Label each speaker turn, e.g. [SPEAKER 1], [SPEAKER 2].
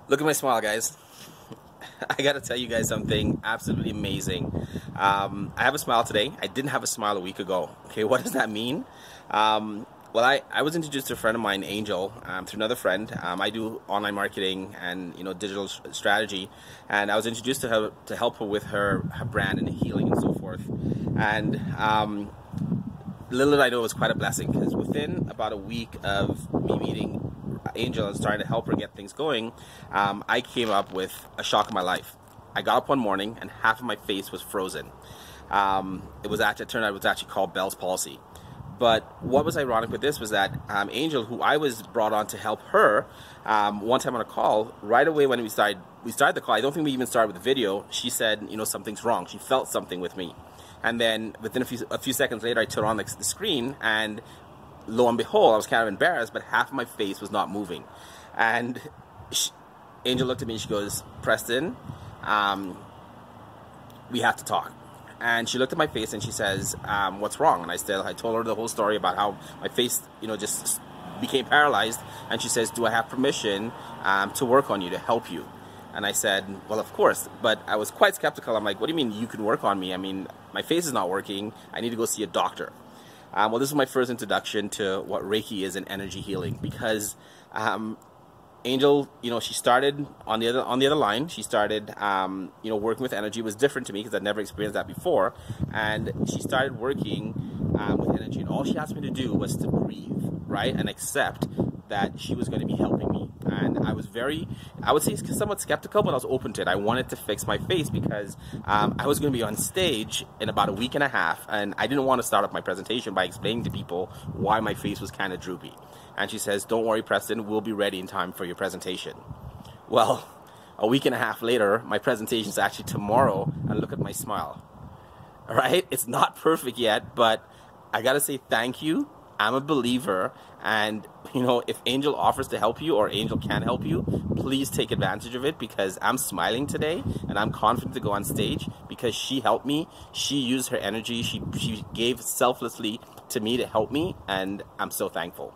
[SPEAKER 1] Look at my smile, guys. I gotta tell you guys something absolutely amazing. I have a smile today. I didn't have a smile a week ago. Okay, what does that mean? Well, I was introduced to a friend of mine, Angel, through another friend. I do online marketing and digital strategy, and I was introduced to her to help her with her brand and healing and so forth. And little did I know it was quite a blessing, because within about a week of me meeting Angel and starting to help her get things going, I came up with a shock of my life. I got up one morning and half of my face was frozen. It turned out it was actually called Bell's palsy. But what was ironic with this was that Angel, who I was brought on to help her, one time on a call, right away when we started the call, I don't think we even started with the video, she said, something's wrong. She felt something with me. And then within a few seconds later, I turned on the screen, and lo and behold, I was kind of embarrassed, but half of my face was not moving. And Angel looked at me and she goes, "Preston, we have to talk." And she looked at my face and she says, "What's wrong?" And I told her the whole story about how my face, just became paralyzed. And she says, "Do I have permission to work on you, to help you?" And I said, "Well, of course." But I was quite skeptical. I'm like, "What do you mean you can work on me? I mean, my face is not working. I need to go see a doctor." Well, this is my first introduction to what Reiki is in energy healing, because Angel, she started on the other line. She started, working with energy. It was different to me because I'd never experienced that before. And she started working with energy, and all she asked me to do was to breathe, right, and accept that she was going to be helping me. And I was I would say somewhat skeptical, but I was open to it. I wanted to fix my face because I was going to be on stage in about a week and a half, and I didn't want to start off my presentation by explaining to people why my face was kind of droopy. And she says, "Don't worry, Preston, we'll be ready in time for your presentation." Well, a week and a half later, my presentation is actually tomorrow, and look at my smile. All right? It's not perfect yet, but I got to say thank you. I'm a believer, and if Angel offers to help you, or Angel can help you, please take advantage of it, because I'm smiling today and I'm confident to go on stage because she helped me. She used her energy. She gave selflessly to me to help me, and I'm so thankful.